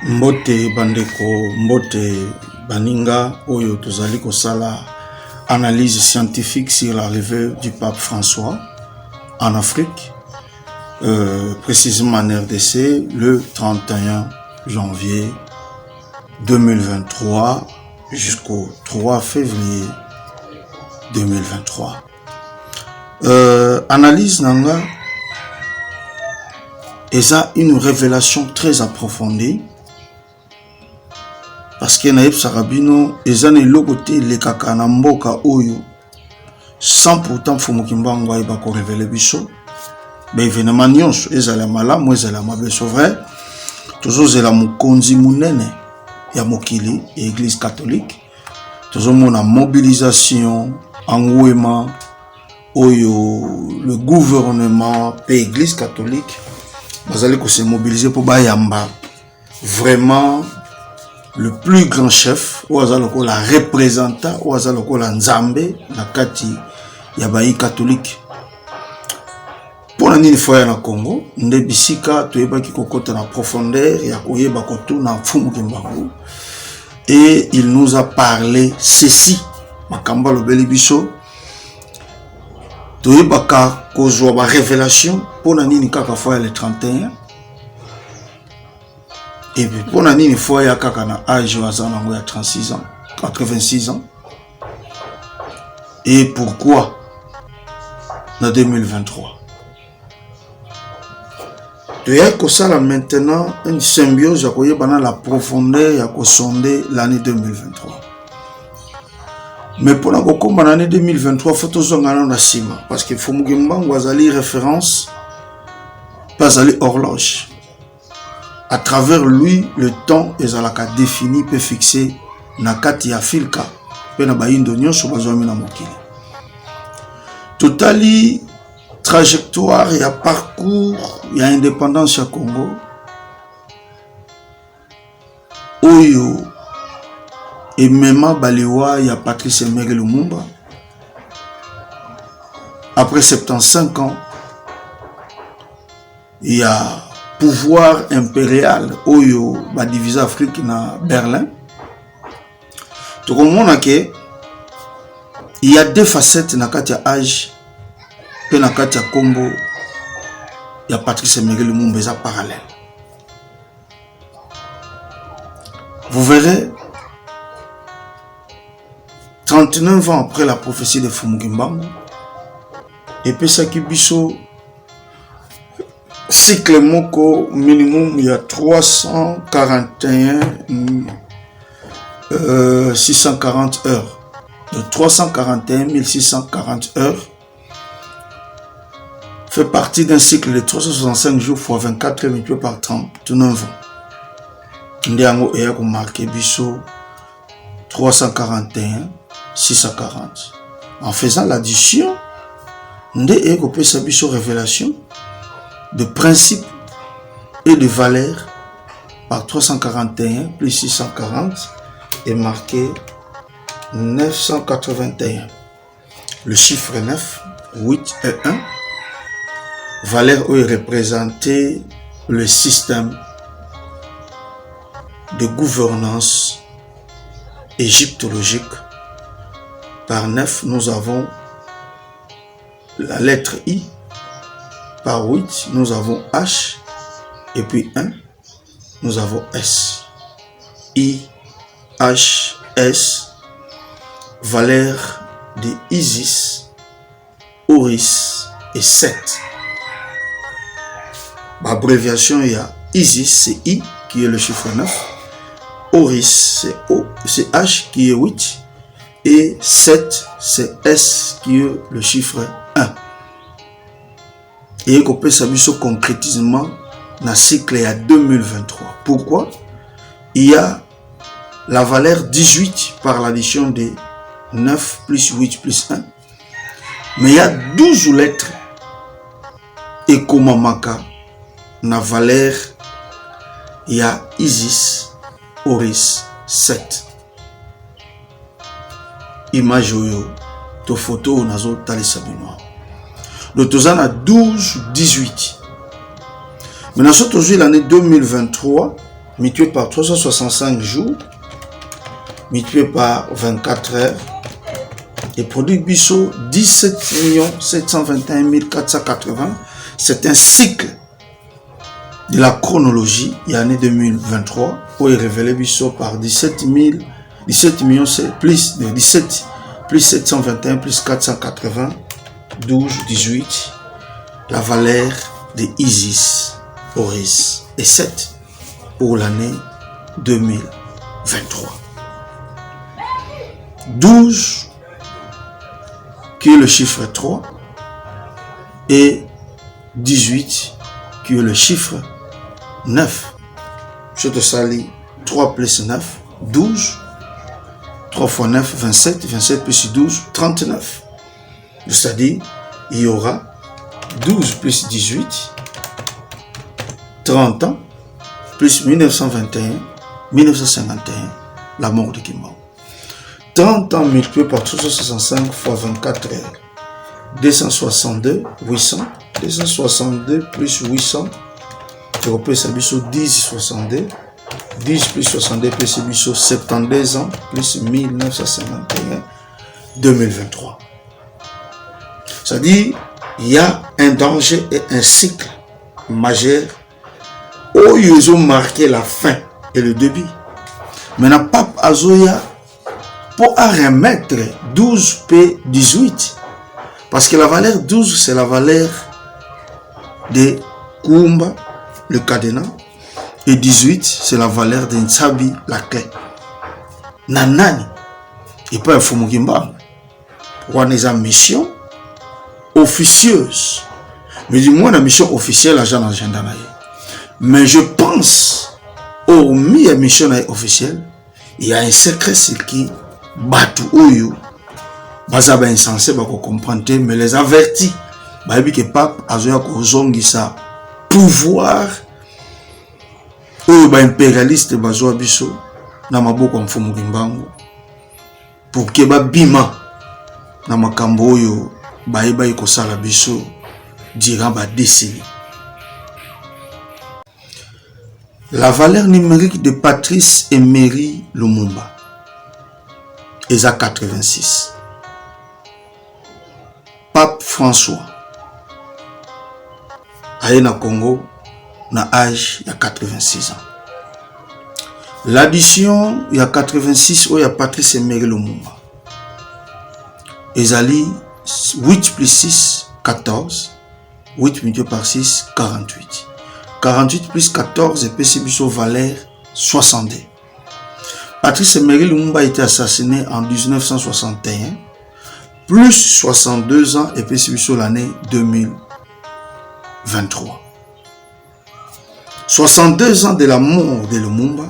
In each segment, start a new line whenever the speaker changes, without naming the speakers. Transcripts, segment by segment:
Mbote bandeko, mbote baninga, oyo tozali kosala analyse scientifique sur l'arrivée du pape François en Afrique, précisément en RDC, le 31 janvier 2023 jusqu'au 3 février 2023. Analyse nanga, et ça une révélation très approfondie. Parce que naïb sarabino ezane lokote le kaka na mboka oyo sans pourtant fumukimbango aiba ko révéler biso ba événement nyonso ezala malamu ezala mabe so vrai toujours zela mukonzi munene ya mokili église catholique toujours mona mobilisation engouement oyo le gouvernement pe église catholique bazali ko se mobiliser pour bayamba vraiment le plus grand chef, ou la représentant, ou la nzambe, la kati yabayi catholique. Pour l'année fois na Congo, ndebisika tueba ki kokota na profondeur, ya koyeba koto na fumu kimbangu. Et il nous a parlé ceci, makamba lo beli biso. Tueba ka kozwa ba révélation pour l'année kaka fois le 31. Et puis pour l'année, il faut y a un âge de 36 ans, 86 ans. Et pourquoi en 2023? Tu as que ça là maintenant une symbiose à quoi la profondeur à sonder l'année 2023. Mais pour la en l'année 2023, il faut tous en sima parce qu'il faut que référence, pas aller horloge. À travers lui, le temps est défini peut fixer nakati ya filka pe na bayindo nyonso bazwami na mokili. Totali trajectoire ya parcours ya indépendance ya Congo oyo emema balewa ya Patrice Emery Lumumba après 75 ans il y a pouvoir impérial oyo ba diviser Afrique na Berlin. Tout le monde que il y a deux facettes na kati ya âge pe na kati ya kombo ya Patrice Emery Lumumba eza parallèle. Vous verrez 39 ans après la prophétie de Fumukimbangu et puis ça qui biso cycle moko minimum il y a 341 640 heures. De 341 640 heures fait partie d'un cycle de 365 jours fois 24 heures multiplié par 30 tout 9 ans. Ndiango eya ko marqué biso 341 640. En faisant l'addition, nde eya ko pesa biso révélation de principe et de valeur par 341 plus 640 est marqué 981. Le chiffre 9, 8 et 1, valeur où est représenté le système de gouvernance égyptologique. Par 9, nous avons la lettre I. Par 8, nous avons H, et puis 1, nous avons S. I, H, S, valeur de Isis, Horus et Seth. L'abréviation, il y a Isis, c'est I, qui est le chiffre 9. Horus, c'est O, c'est H, qui est 8. Et Seth, c'est S, qui est le chiffre 1. Et qu'on peut s'amuser concrètement dans le cycle à 2023. Pourquoi? Il y a la valeur 18 par l'addition de 9 plus 8 plus 1. Mais il y a 12 lettres. Et comme Maka, la valeur, il y a Isis, Horus, 7. Image yo, to photo nazo tali sabinoa. Le tozan a 12, 18. Maintenant, aujourd'hui, l'année 2023, multiplié par 365 jours, multiplié par 24 heures, et produit biso 17 721 480. C'est un cycle de la chronologie, il y a l'année 2023, où il est révélé biso par 17 millions, c'est plus de 17 plus 721 plus 480, 12, 18, la valeur de Isis, Horus et 7 pour l'année 2023. 12 qui est le chiffre 3 et 18 qui est le chiffre 9. Je te salue 3 plus 9, 12. 3 fois 9, 27. 27 plus 12, 39. C'est-à-dire, il y aura 12 plus 18, 30 ans, plus 1921, 1951, la mort de Kimba. 30 ans multiplié par 365 fois 24 heures. 262, 800. 262 plus 800. Je repère ça, 10, 62. 10 plus 62 plus 72 ans plus 1951, 2023. C'est-à-dire, il y a un danger et un cycle majeur où ils ont marqué la fin et le début. Maintenant, Pape Azoya pour remettre 12 P18. Parce que la valeur 12, c'est la valeur de Kumba, le cadenas. Et 18, c'est la valeur de Nsabi, la clé. Nanani. Et pas un Fumukimba. Pour une mission officieuse. Mais du moins, la mission officielle, la gens agenda. Mais je pense, hormis la mission officielle, il y a un secret qui Batu Oyo. Bazaba insensé, bako comprendre, mais les avertis. Babi que Pape Azoya Kozongi sa pouvoir. Oyo ba impérialiste bazwa biso na maboko ya mfumu Kimbangu pour que ba bima na makambo oyo bayeba ikosala biso durant ba décennie. La valeur numérique de Patrice Emery Lumumba est à 86. Pape François aye na Congo na âge de 86 ans. L'addition il y a 86 où il y a Patrice Emery Lumumba. Ezali 8 plus 6, 14. 8 multiplié par 6, 48. 48 plus 14 et PCBISO valeur 62. Patrice Emery Lumumba a été assassiné en 1961. Plus 62 ans et PCBISO l'année 2023. 62 ans de la mort de Lumumba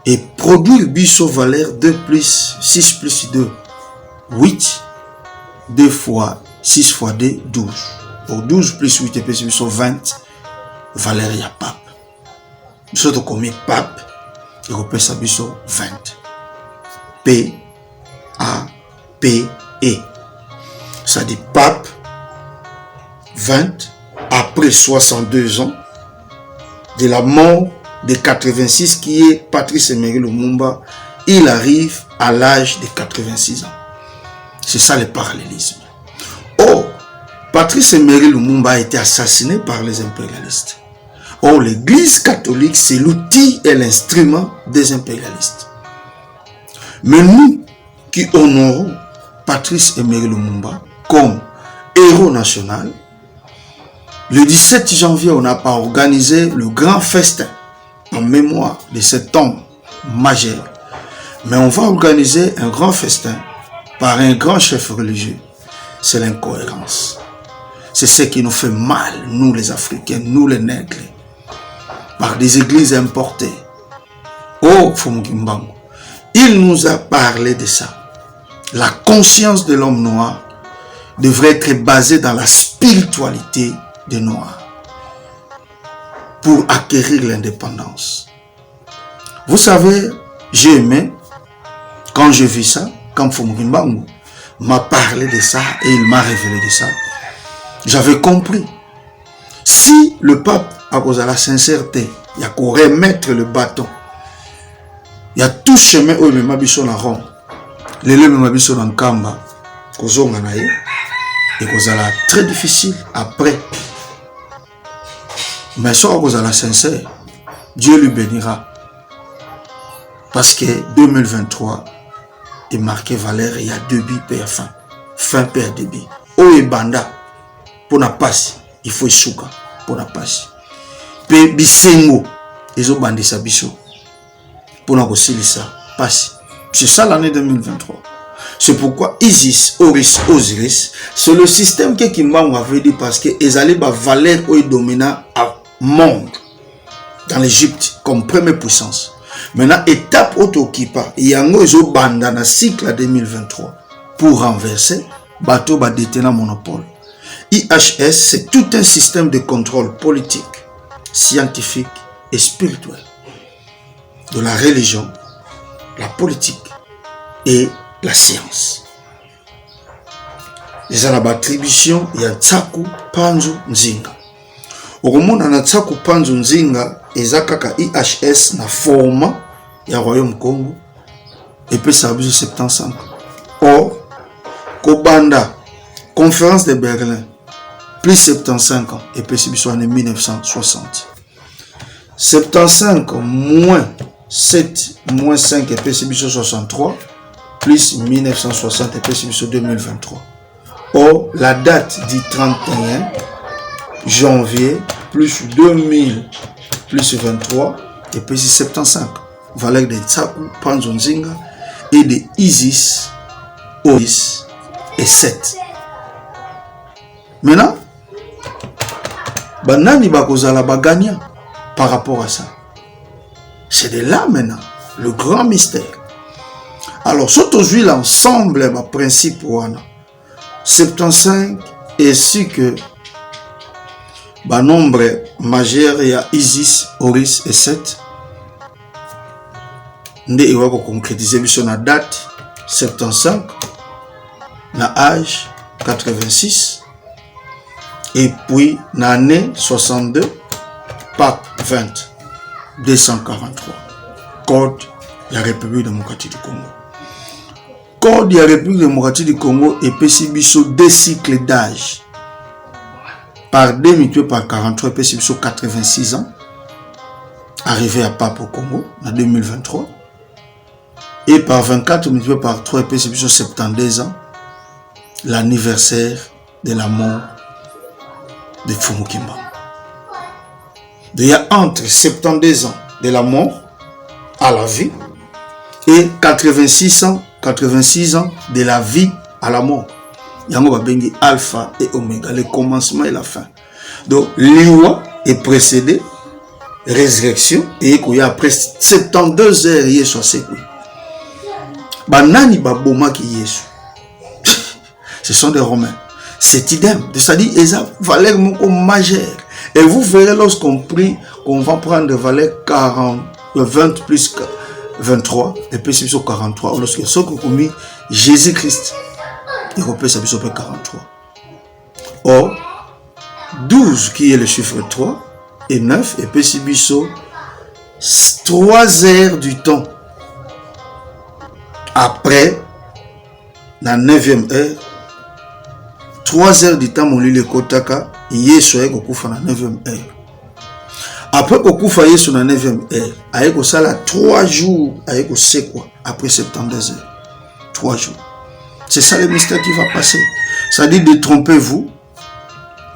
et produit biso valeur 2 plus 6 plus 2, 8, 2 fois 6 fois 2, 12. Pour 12 plus 8 et plus 20, valeur ya pape. Surtout comme pape, il repère ça biso 20. P, A, P, E. Ça dit pape, 20, après 62 ans, de la mort de 86 qui est Patrice Emery Lumumba, il arrive à l'âge de 86 ans. C'est ça le parallélisme. Or, Patrice Emery Lumumba a été assassiné par les impérialistes. Or, l'Église catholique, c'est l'outil et l'instrument des impérialistes. Mais nous qui honorons Patrice Emery Lumumba comme héros national, le 17 janvier, on n'a pas organisé le grand festin en mémoire de cet homme majeur. Mais on va organiser un grand festin par un grand chef religieux. C'est l'incohérence. C'est ce qui nous fait mal, nous les Africains, nous les nègres, par des églises importées. Oh, Fumukimbangu, il nous a parlé de ça. La conscience de l'homme noir devrait être basée dans la spiritualité des Noirs pour acquérir l'indépendance. Vous savez, j'ai aimé quand je vis ça, quand Fumukimbangu m'a parlé de ça et il m'a révélé de ça. J'avais compris. Si le pape a posé la sincérité Il y a qu'à remettre le bâton. Il y a tout chemin où il m'a sur la Rome. Les lieux m'a sur la Kamba. Et que ça très difficile après. Mais ça, vous allez sincère. Dieu lui bénira. Parce que 2023 est marqué valeur, il y a débit père fin. Fin père débit. Oh et banda. Pour na passe, il faut souka. Pour na passe. Pe bisengo. Ils ont bandé sa biso. Pour na kosili ça. Passe. C'est ça l'année 2023. C'est pourquoi Isis, Horus, Osiris, c'est le système que Kimbangu avait dit parce qu'ils allaient ba valeur où ils dominent à monde. Dans l'Égypte, comme première puissance. Maintenant, étape auto-kipa, il y a un banda dans le cycle 2023 pour renverser, bateau va détenir monopole. IHS, c'est tout un système de contrôle politique, scientifique et spirituel de la religion, la politique et la science. Les attributions, il y a Tsaku, Panzu, Nzinga. Au monde, on a Tsaku, Panzu, Nzinga, et Zakaka IHS na format ya Royaume Congo et puis ça a besoin de 75. Or, Kobanda, conférence de Berlin, plus 75 ans, et puis c'est en 1960. 75 moins 7 moins 5, et puis c'est 63, plus 1960, et puis c'est 2023. Or, la date du 31 janvier, plus 2000, plus 23, et puis 75. Valeur de Tsaku, Panzu Nzinga, et de Isis, Horus et Seth. Maintenant, banani bakozala baganya par rapport à ça. C'est de là maintenant, le grand mystère. Alors, surtout l'ensemble, le principe, 75, et si que le nombre majeur, il y a Isis, Horus et Seth. Nde il va concrétiser sur la date 75, na âge 86, et puis l'année 62, Pape 20, 243. Code de la République démocratique du Congo. Code de la République démocratique du Congo est possible sur 2 cycles d'âge. Par 2 multiplié par 43, est possible sur 86 ans. Arrivé à Pape au Congo en 2023. Et par 24 multiplié par 3, et sur 72 ans, l'anniversaire de la mort de Fumu Kimbangu. Il y a entre 72 ans de la mort à la vie et 86 ans de la vie à la mort. Il y a un alpha et oméga, le commencement et la fin. Donc, l'iwa est précédé, résurrection, et il y a après 72 heures, il y a 60. Banani baboma ki Yesu. Ce sont des Romains. C'est idem. C'est-à-dire, ils ont valeur majeure. Et vous verrez lorsqu'on prie, qu'on va prendre valeur 20 plus 23, et puis c'est sur 43. Lorsque ce qu'on commis Jésus-Christ, il repère ça sur 43. Or, 12 qui est le chiffre 3, et 9, et puis c'est sur 3 heures du temps. Après, la 9e heure, 3 heures du temps, mon lit le kotaka, Yesu aye kokufa na 9e heure. Après kokufa Yesu na 9e heure, aye kosala 3 jours, aye kosekwa, après 72 heures. 3 jours. C'est ça le mystère qui va passer. Ça dit, détrompez-vous,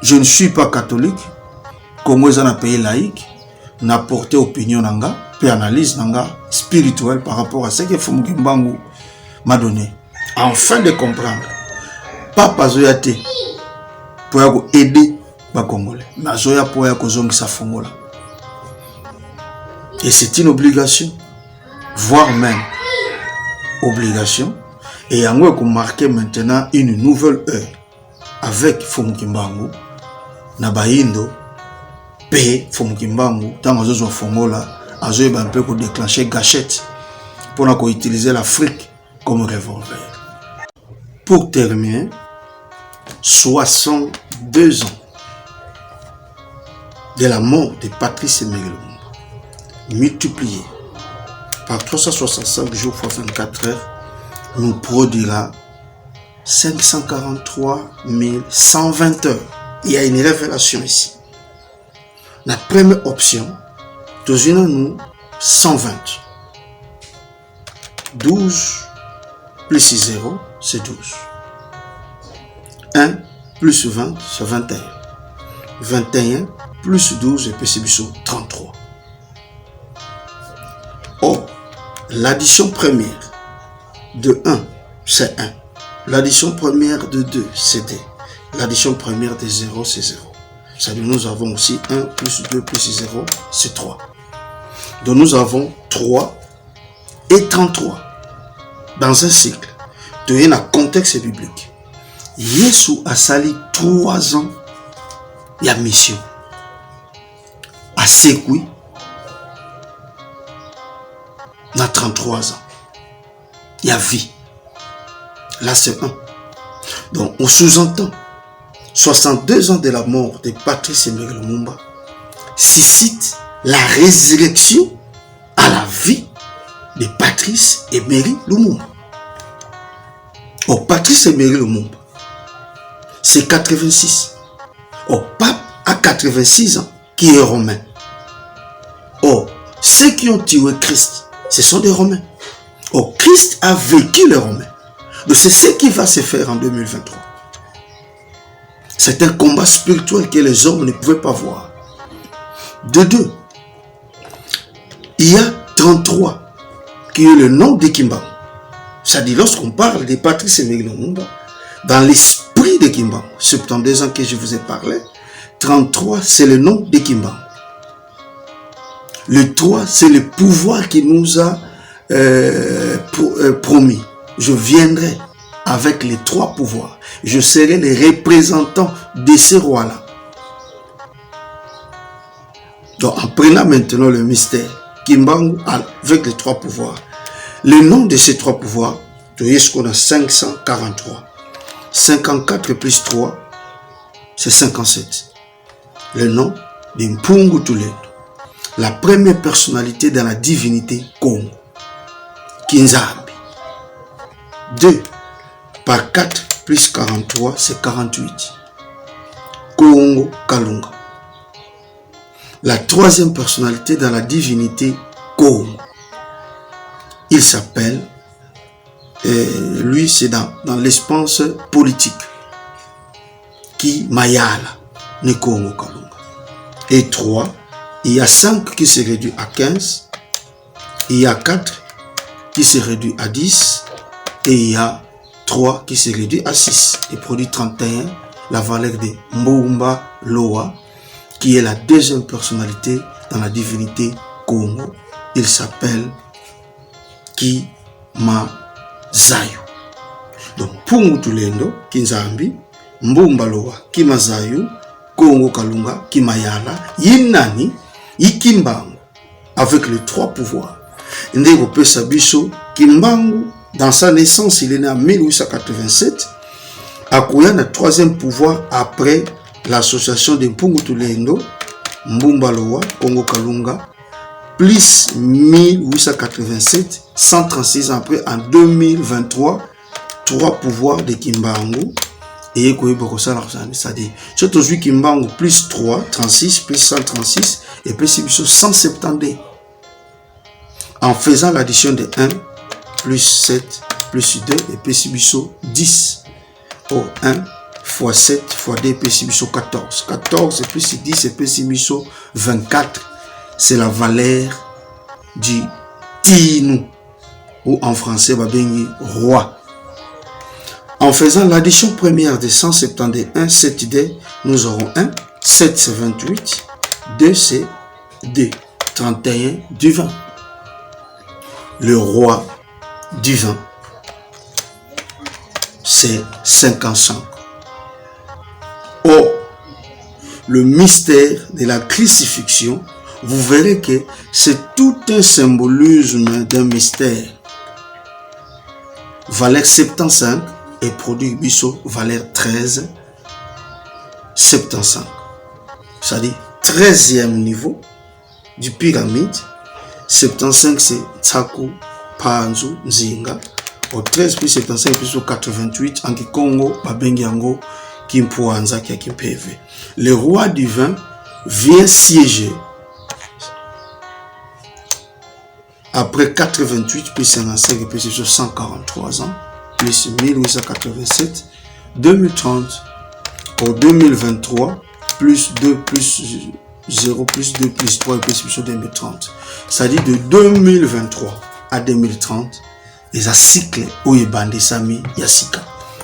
je ne suis pas catholique, Congo est un pays laïque, n'a porté opinion nanga, puis analyse nanga spirituelle par rapport à ce que Fumu Kimbangu m'a donné. Afin de comprendre, Papa Zoyate pour aider les Congolais, mais Zoya pour sa fongola. Et c'est une obligation, voire même obligation. Et il y a marqué maintenant une nouvelle heure avec Fumu Kimbangu, Nabahindo, P. Fumu Kimbangu, dans les autres fongola. Azoé un peu pour déclencher gâchette pour utiliser l'Afrique comme revolver. Pour terminer, 62 ans de la mort de Patrice Emery Lumumba. multiplié par 365 jours fois 24 heures nous produira 543 120 heures. Il y a une révélation ici. La première option, nous 120. 12 plus 0, c'est 12. 1 plus 20, c'est 21. 21 plus 12, et puis c'est 33. Or, l'addition première de 1, c'est 1. L'addition première de 2, c'est 2. L'addition première de 0, c'est 0. C'est-à-dire nous avons aussi 1 plus 2 plus 0, c'est 3. Donc nous avons 3 et 33 dans un cycle. De un contexte biblique. Yesu a sali 3 ans il y a mission. À Sekui, dans 33 ans. Il y a vie. Là, c'est 1. Donc, on sous-entend 62 ans de la mort de Patrice Emery Lumumba suscite la résurrection à la vie de Patrice Emery Lumumba. Oh, Patrice Emery Lumumba, c'est 86. Oh, pape a 86 ans, qui est romain. Oh, ceux qui ont tué Christ, ce sont des Romains. Oh, Christ a vécu les Romains. Donc c'est ce qui va se faire en 2023. C'est un combat spirituel que les hommes ne pouvaient pas voir. De deux, il y a 33 qui est le nom de Kimbangu. C'est-à-dire lorsqu'on parle de Patrice Emery Lumumba, dans l'esprit de Kimbangu, 72 ans que je vous ai parlé, 33 c'est le nom de Kimbangu. Le 3 c'est le pouvoir qui nous a promis. Je viendrai avec les 3 pouvoirs. Je serai le représentant de ce roi-là. Donc, en prenant maintenant le mystère, Kimbangu avec les 3 pouvoirs. Le nom de ces 3 pouvoirs, vous voyez ce qu'on a 543. 54 plus 3, c'est 57. Le nom de Mpungu Tulendo. La première personnalité dans la divinité Congo. Kinzambi. 2 par 4 plus 43, c'est 48. Congo Kalunga. La troisième personnalité dans la divinité Congo. Il s'appelle, lui c'est dans l'espace politique, qui Mayala, ne Congo Kalunga. Et 3, il y a 5 qui se réduit à 15, il y a 4 qui se réduit à 10, et il y a 3 qui se réduit à 6, et produit 31, la valeur de Mbumba Loa, qui est la deuxième personnalité dans la divinité Congo. Il s'appelle Kimazayo. Donc, Mpungu Tulendo, Kinzambi, Mbumba Loa, Kimazayo, Congo Kalunga, Kimayala, Yinani, Yikimbangu, avec les 3 pouvoirs. Ndeko Pesa Biso, Kimbangu, dans sa naissance, il est né en 1887, Akuya le 3e pouvoir après l'association de Mpungu Tulendo, Mbumba Loa, Congo Kalunga, plus 1887, 136 ans après, en 2023, 3 pouvoirs de Kimbangu, et c'est-à-dire, c'est aujourd'hui Kimbangu plus 3, 36, plus 136, et puis c'est 170. En faisant l'addition de 1, plus 7, plus 2, et puis c'est 10. Oh, 1 fois 7 fois 2, et puis c'est 14. 14, et puis c'est 10, et puis c'est 24. C'est la valeur du Tinu, ou en français, Babengi, roi. En faisant l'addition première de 171, 7 D, nous aurons 1, 7 c'est 28, 2 c'est 2, 31 du 20. Le roi du 20, c'est 55. Or, le mystère de la crucifixion, vous verrez que c'est tout un symbolisme d'un mystère. Valeur 75 et produit Bisso, valeur 13, 75. C'est-à-dire 13e niveau du pyramide 75 c'est Tsaku, Panzu, Nzinga. Au 13 plus 75 plus 88, en Congo, Babengiango, Kimpuanza, Kimpeve. Le roi du vin vient siéger après 88 plus 55 plus 143 ans, plus 1887, 2030, au 2023, plus 2 plus 0 plus 2 plus 3 plus 2030. C'est-à-dire de 2023 à 2030, les cycles où il bande sami yasika.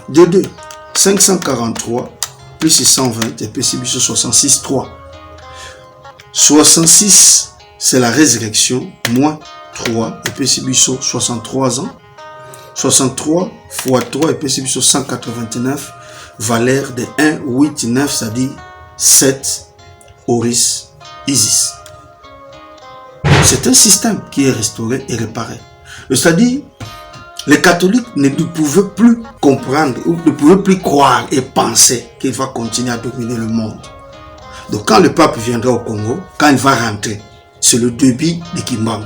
De 2, 543 plus 620 et plus 66, 3. 66, c'est la résurrection, moins 3 et puis 63 ans. 63 fois 3 et puis 189, valeur de 1, 8, 9, c'est-à-dire 7, Horus, Isis. C'est un système qui est restauré et réparé. C'est-à-dire, les catholiques ne pouvaient plus comprendre, ou ne pouvaient plus croire et penser qu'il va continuer à dominer le monde. Donc quand le pape viendra au Congo, quand il va rentrer, c'est le début de Kimbangu.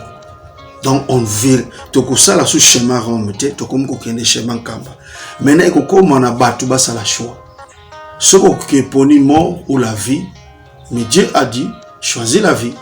Donc on vire, toko sala sous chemin Rome, toko mko kende chemin Kamba. Maintenant il faut comme on a battu bas la choix. Ce qui est poni mort ou la vie, mais Dieu a dit choisis la vie.